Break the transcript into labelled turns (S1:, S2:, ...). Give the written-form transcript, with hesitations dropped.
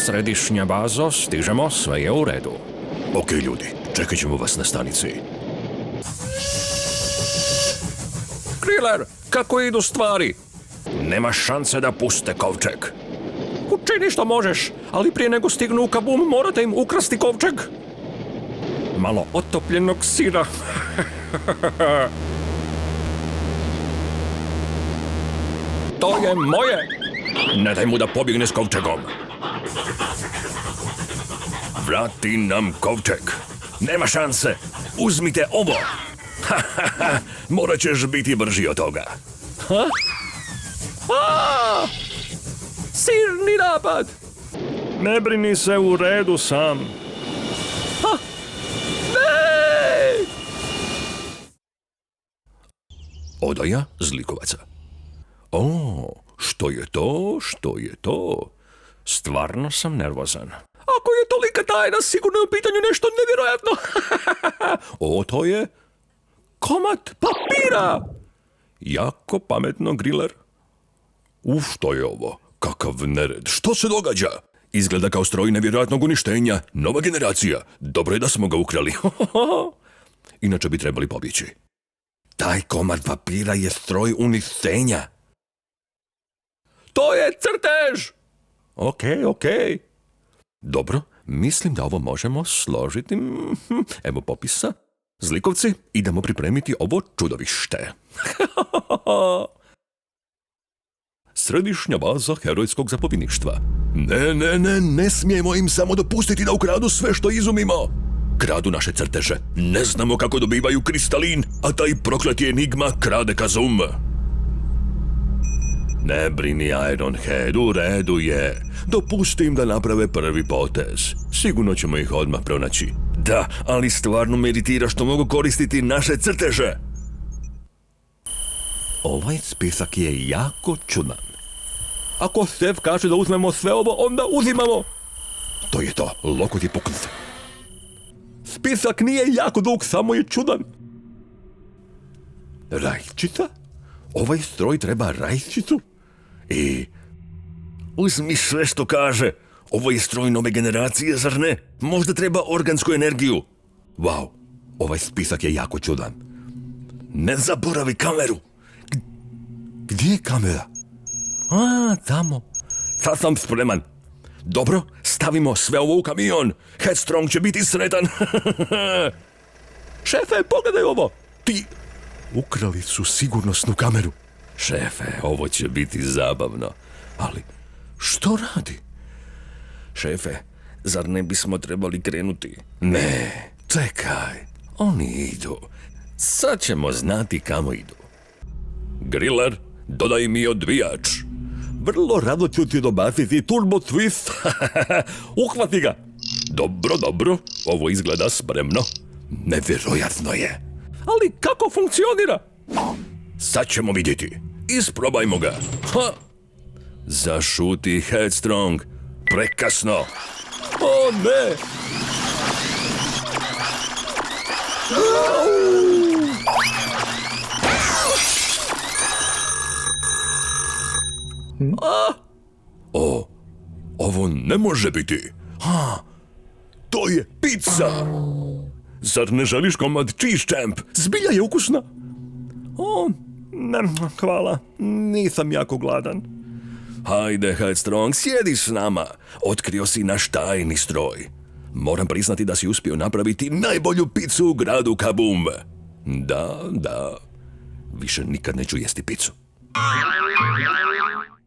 S1: Središnja bazo, stižemo, sve je u redu.
S2: Ok, ljudi, čekat ćemo vas na stanici.
S1: Griller, kako idu stvari? Nema šanse da puste kovčeg. Učini što možeš, ali prije nego stignu u Kabum morate im ukrasti kovčeg. Malo otopljenog sira. To je moje!
S2: Ne daj mu da pobjegne s kovčegom. Vrati nam kovčeg. Nema šanse. Uzmite ovo. Morat ćeš biti brži od toga.
S1: Sirni napad! Ne brini se, u redu sam. Ne!
S2: Odaja zlikovaca. O, što je to? Što je to?
S1: Stvarno sam nervozan. Ako je tolika tajna, sigurno je u pitanju nešto nevjerojatno.
S2: O, to je
S1: Komad papira!
S2: jako pametno, Griller. Što je ovo? Kakav nered. Što se događa? Izgleda kao stroj nevjerojatnog uništenja. Nova generacija. Dobro je da smo ga ukrali. Inače bi trebali pobjeći. Taj komad papira je stroj uništenja.
S1: To je crtež!
S2: Ok. Dobro, mislim da ovo možemo složiti. Evo popisa. Zlikovci, idemo pripremiti ovo čudovište. Središnja baza herojskog zapovjedništva. Ne smijemo im samo dopustiti da ukradu sve što izumimo. Kradu naše crteže. Ne znamo kako dobivaju kristalin, a taj prokleti enigma krade Kazum. Ne brini, Ironhead, u redu je. Dopusti im da naprave prvi potez. Sigurno ćemo ih odmah pronaći. Da, ali stvarno me iritira što mogu koristiti naše crteže. Ovaj spisak je jako čudan.
S1: Ako Stef kaže da uzmemo sve ovo, onda uzimamo.
S2: To je to, lokot je puknut.
S1: Spisak nije jako dug, samo je čudan.
S2: Rajčica? Ovaj stroj treba rajčicu? I uzmi sve što kaže. Ovo je stroj nove generacije, zar ne? Možda treba organsku energiju. Wow, ovaj spisak je jako čudan. Ne zaboravi kameru. Gdje je kamera? Tamo. Sad sam spreman. Dobro, stavimo sve ovo u kamion. Headstrong će biti sretan.
S1: Šefe, pogledaj ovo.
S2: Ti ukrali su sigurnosnu kameru. Šefe, ovo će biti zabavno. Ali, što radi? Šefe, zar ne bismo trebali krenuti? Ne, čekaj. Oni idu. Sad ćemo znati kamo idu. Griller, dodaj mi odvijač.
S1: Vrlo rado ću ti dobaciti turbo twist. Uhvati ga.
S2: Dobro. Ovo izgleda spremno. Nevjerojatno je.
S1: Ali kako funkcionira?
S2: Sad ćemo vidjeti. Isprobajmo ga. Zašuti, Headstrong. Prekasno.
S1: O ne!
S2: Ovo ne može biti. To je pizza. Zar ne želiš komad cheese champ? Zbilja je ukusna.
S1: Ne, hvala. Nisam jako gladan.
S2: Hajde, Headstrong, sjedi s nama. Otkrio si naš tajni stroj. Moram priznati da si uspio napraviti najbolju pizzu u gradu Kabum. Da. Više nikad neću jesti pizzu.